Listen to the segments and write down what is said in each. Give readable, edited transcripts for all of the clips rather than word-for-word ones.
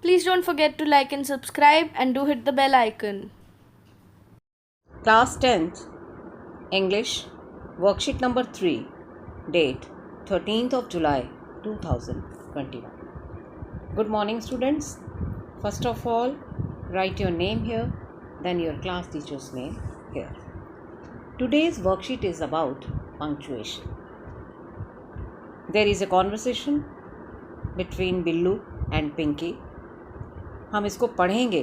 Please don't forget to like and subscribe and do hit the bell icon. Class 10th English Worksheet number 3. Date 13th of July 2021. Good morning, students. First of all, write your name here, then your class teacher's name here. Today's worksheet is about punctuation. There is a conversation between Billu and Pinky. हम इसको पढ़ेंगे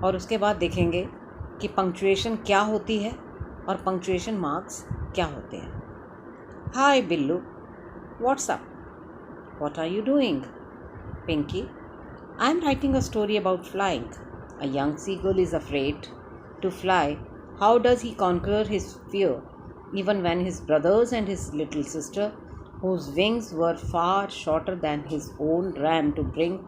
और उसके बाद देखेंगे कि punctuation क्या होती है और पंक्चुएशन मार्क्स क्या होते हैं. Hi Billu, what's up? What are you doing? Pinky, I am writing a story about flying. A young seagull is afraid to fly. How does he conquer his fear even when his brothers and his little sister, whose wings were far shorter than his own, ran to bring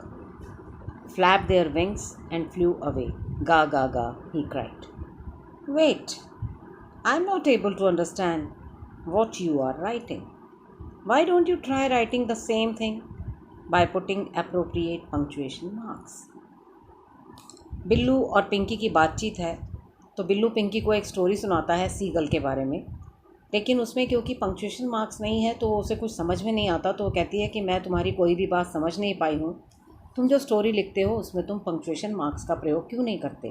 flapped their wings and flew away. Ga, ga, ga, he cried. Wait, I'm not able to understand what you are writing. Why don't you try writing the same thing by putting appropriate punctuation marks? Billu और पिंकी की बातचीत है तो बिल्लू पिंकी को एक story सुनाता है seagull के बारे में, लेकिन उसमें क्योंकि पंक्चुएशन मार्क्स नहीं है तो उसे कुछ समझ में नहीं आता. तो वो कहती है कि मैं तुम्हारी कोई भी बात समझ नहीं पाई हूँ. तुम जो स्टोरी लिखते हो उसमें तुम पंक्चुएशन मार्क्स का प्रयोग क्यों नहीं करते?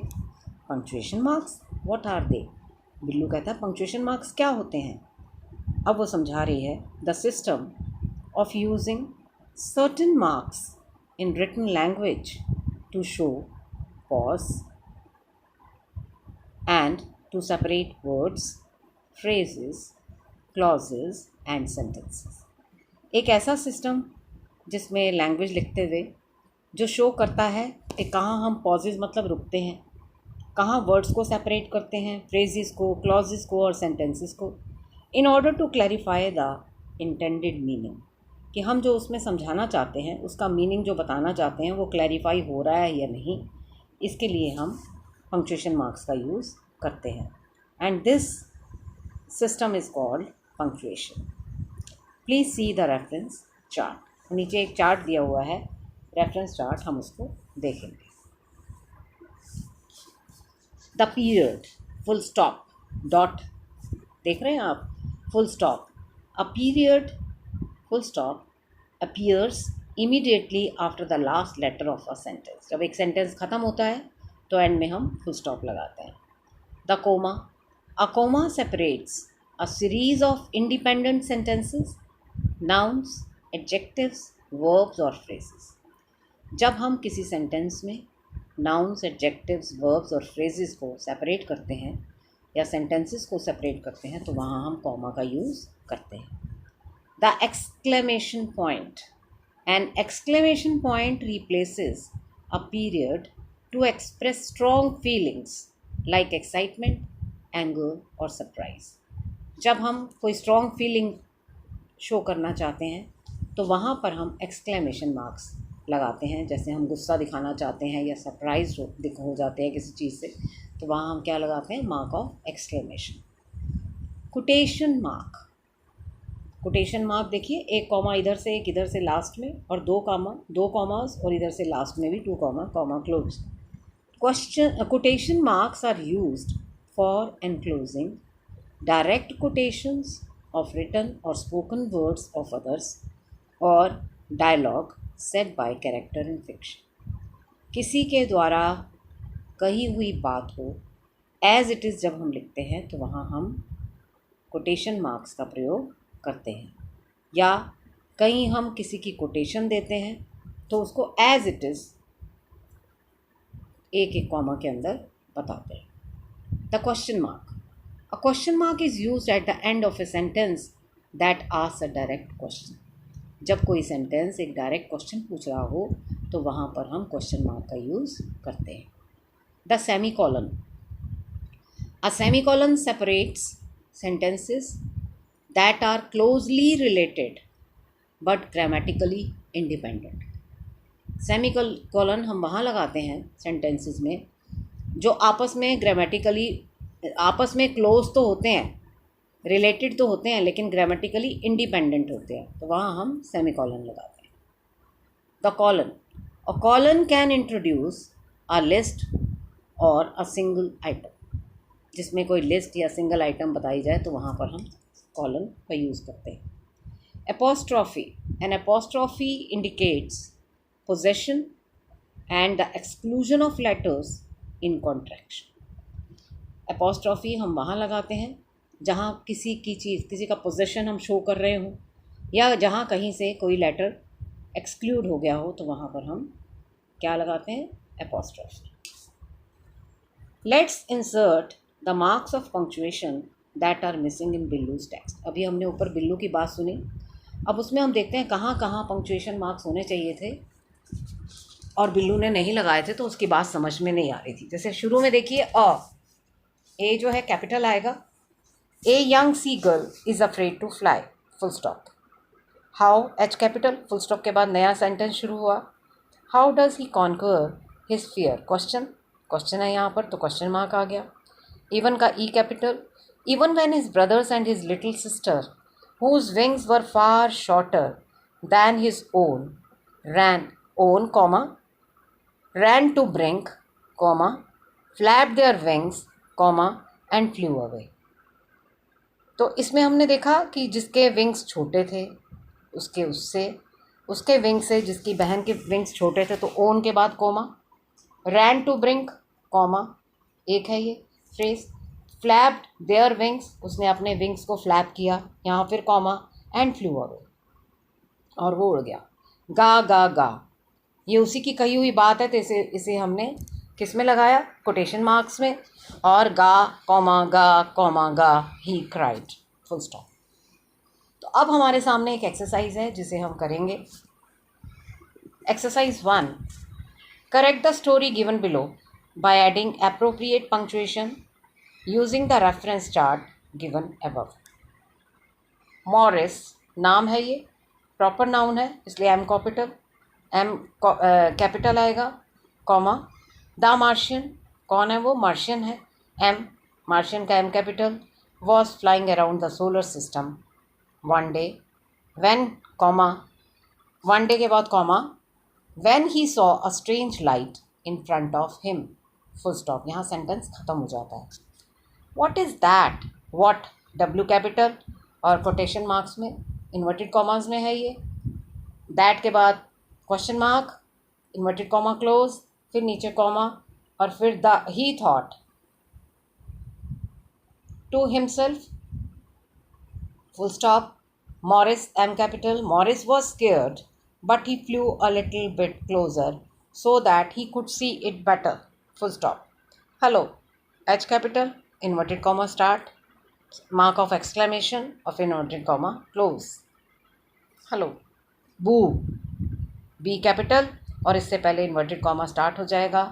Punctuation marks, what are they? Billu कहता है पंक्चुएशन मार्क्स क्या होते हैं. अब वो समझा रही है the system of using certain marks in written language to show pause and to separate words, phrases, clauses and sentences. एक ऐसा सिस्टम जिसमें लैंग्वेज लिखते हुए जो शो करता है कि कहाँ हम पॉजेज मतलब रुकते हैं, कहाँ वर्ड्स को सेपरेट करते हैं, फ्रेजेस को, क्लॉजेस को और सेंटेंसेस को, in order to clarify the intended meaning, कि हम जो उसमें समझाना चाहते हैं उसका मीनिंग जो बताना चाहते हैं वो क्लैरिफाई हो रहा है या नहीं. इसके लिए हम पंक्चुएशन मार्क्स का यूज़ करते हैं. And this system is called punctuation. Please see the reference chart. नीचे एक चार्ट दिया हुआ है, रेफरेंस चार्ट, हम उसको देखेंगे. The period, full stop, dot, देख रहे हैं आप, full stop. A period, full stop, appears immediately after the last letter of a sentence. जब एक सेंटेंस ख़त्म होता है तो एंड में हम फुल स्टॉप लगाते हैं. The comma, a comma separates a series of independent sentences, nouns, adjectives, verbs और फ्रेजेस. जब हम किसी सेंटेंस में नाउन्स, एडजेक्टिव्स, वर्ब्स और फ्रेजेस को सेपरेट करते हैं या सेंटेंसेस को सेपरेट करते हैं तो वहाँ हम कॉमा का यूज़ करते हैं. The exclamation point, an exclamation point replaces a period to express strong feelings like excitement, anger और सरप्राइज. जब हम कोई स्ट्रॉन्ग फीलिंग शो करना चाहते हैं तो वहाँ पर हम एक्सक्लेमेशन मार्क्स लगाते हैं. जैसे हम गुस्सा दिखाना चाहते हैं या सरप्राइज हो जाते हैं किसी चीज़ से तो वहाँ हम क्या लगाते हैं? Mark of exclamation. Quotation mark, quotation mark देखिए, एक कॉमा इधर से, एक इधर से लास्ट में, और दो कॉमास और इधर से लास्ट में भी two comma close. Question quotation marks are used for enclosing direct quotations of written or spoken words of others or dialogue said by character in fiction. किसी के द्वारा कही हुई बात हो एज इट इज़ जब हम लिखते हैं तो वहाँ हम कोटेशन मार्क्स का प्रयोग करते हैं. या कहीं हम किसी की कोटेशन देते हैं तो उसको एज इट इज़ एक एक कॉमा के अंदर बताते हैं. The question mark, a question mark is used at the end of a sentence that asks a direct question. जब कोई सेंटेंस एक डायरेक्ट क्वेश्चन पूछ रहा हो तो वहाँ पर हम क्वेश्चन मार्क का यूज़ करते हैं. The semicolon, a semicolon separates sentences that are closely related but grammatically independent. Semicolon हम वहाँ लगाते हैं सेंटेंसेस में जो आपस में क्लोज तो होते हैं, रिलेटेड तो होते हैं, लेकिन ग्रामेटिकली इंडिपेंडेंट होते हैं, तो वहाँ हम सेमी कॉलन लगाते हैं. The colon, A colon can introduce a list or a single item. जिसमें कोई लिस्ट या सिंगल आइटम बताई जाए तो वहाँ पर हम कॉलन का यूज़ करते हैं. Apostrophe. An apostrophe indicates possession and the exclusion of letters in contraction. Apostrophe हम वहाँ लगाते हैं जहाँ किसी की चीज़, किसी का पोजेशन हम शो कर रहे हों, या जहाँ कहीं से कोई लेटर एक्सक्लूड हो गया हो, तो वहाँ पर हम क्या लगाते हैं? Apostrophe. Let's insert the marks of punctuation that are missing in Billu's text. अभी हमने ऊपर बिल्लू की बात सुनी, अब उसमें हम देखते हैं कहाँ कहाँ पंक्चुएशन मार्क्स होने चाहिए थे और बिल्लू ने नहीं लगाए थे, तो उसकी बात समझ में नहीं आ रही थी. जैसे शुरू में देखिए, ए जो है कैपिटल आएगा. A young seagull is afraid to fly, full stop. How, H capital, full stop के बाद नया सेंटेंस शुरू हुआ. How does he conquer his fear, question, question है यहाँ पर तो क्वेश्चन मार्क आ गया. इवन का E capital. Even when his brothers and his little sister whose wings were far shorter than his own ran, own comma, ran to brink, comma, flapped their wings, comma, and flew away. तो इसमें हमने देखा कि जिसके wings छोटे थे उसके wing से जिसकी बहन के विंग्स छोटे थे, तो ओन के बाद comma, ran to brink, comma, एक है ये फ्रेज. फ्लैप्ड देयर विंग्स, उसने अपने विंग्स को फ्लैप किया, यहाँ फिर कॉमा, एंड फ्लू अवे, और वो उड़ गया. गा गा गा, ये उसी की कही हुई बात है, तो इसे हमने किस में लगाया? कोटेशन मार्क्स में. और गा कॉमा गा ही क्राइड, फुल स्टॉप. तो अब हमारे सामने एक एक्सरसाइज है जिसे हम करेंगे. Exercise 1. Correct the story given below by adding appropriate punctuation using the reference chart given above. Morris नाम है, ये प्रॉपर नाउन है इसलिए एम कैपिटल, एम कैपिटल आएगा, कॉमा. द मार्शियन, कौन है वो? मार्शियन है. एम, मार्शियन का M capital. Was flying around the solar system one day when, comma, one day के बाद comma, when he saw a strange light in front of him, full stop. यहाँ sentence खत्म हो जाता है. What is that, what, W capital और quotation marks में inverted commas में है ये. दैट के बाद question mark, inverted comma close, फिर नीचे कॉमा, और फिर the he thought to himself, full stop. Morris M capital. Morris was scared but he flew a little bit closer so that he could see it better, full stop. Hello, H capital, inverted comma start, mark of exclamation of inverted comma close. Hello. बू, B capital, और इससे पहले inverted comma start हो जाएगा.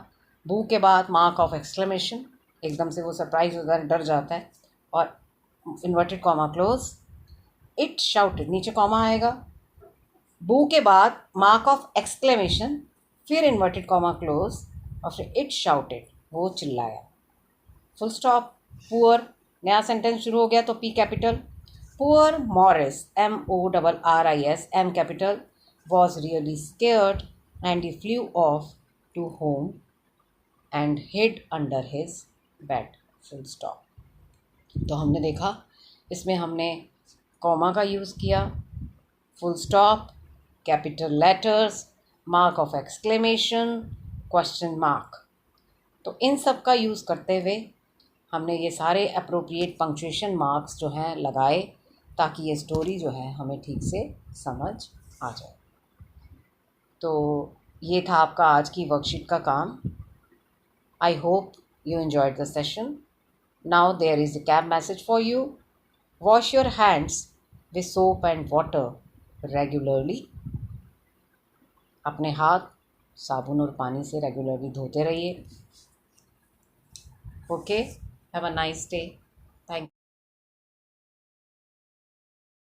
बू के बाद mark of exclamation, एकदम से वो सरप्राइज होता है, डर जाता है, और inverted comma close. It shouted, नीचे कॉमा आएगा. बू के बाद मार्क ऑफ एक्सक्लेमेशन, फिर इन्वर्टेड कॉमा क्लोज, और फिर इट शाउटेड, वो चिल्लाया, फुल स्टॉप. पुअर, नया सेंटेंस शुरू हो गया तो P capital. Poor Morris, MORRIS, M capital, was really scared and he flew off to home and hid under his bed, full stop. तो हमने देखा इसमें हमने कॉमा का यूज़ किया, full stop, capital letters, mark of exclamation, question mark. तो इन सब का यूज़ करते हुए हमने ये सारे अप्रोप्रिएट पंक्चुएशन मार्क्स जो हैं लगाए, ताकि ये स्टोरी जो है हमें ठीक से समझ आ जाए. तो ये था आपका आज की वर्कशीट का काम. I hope you enjoyed the session. Now there is a cab message for you. Wash your hands with soap and water regularly. अपने हाथ साबुन और पानी से रेगुलरली धोते रहिए. Okay, have a nice day.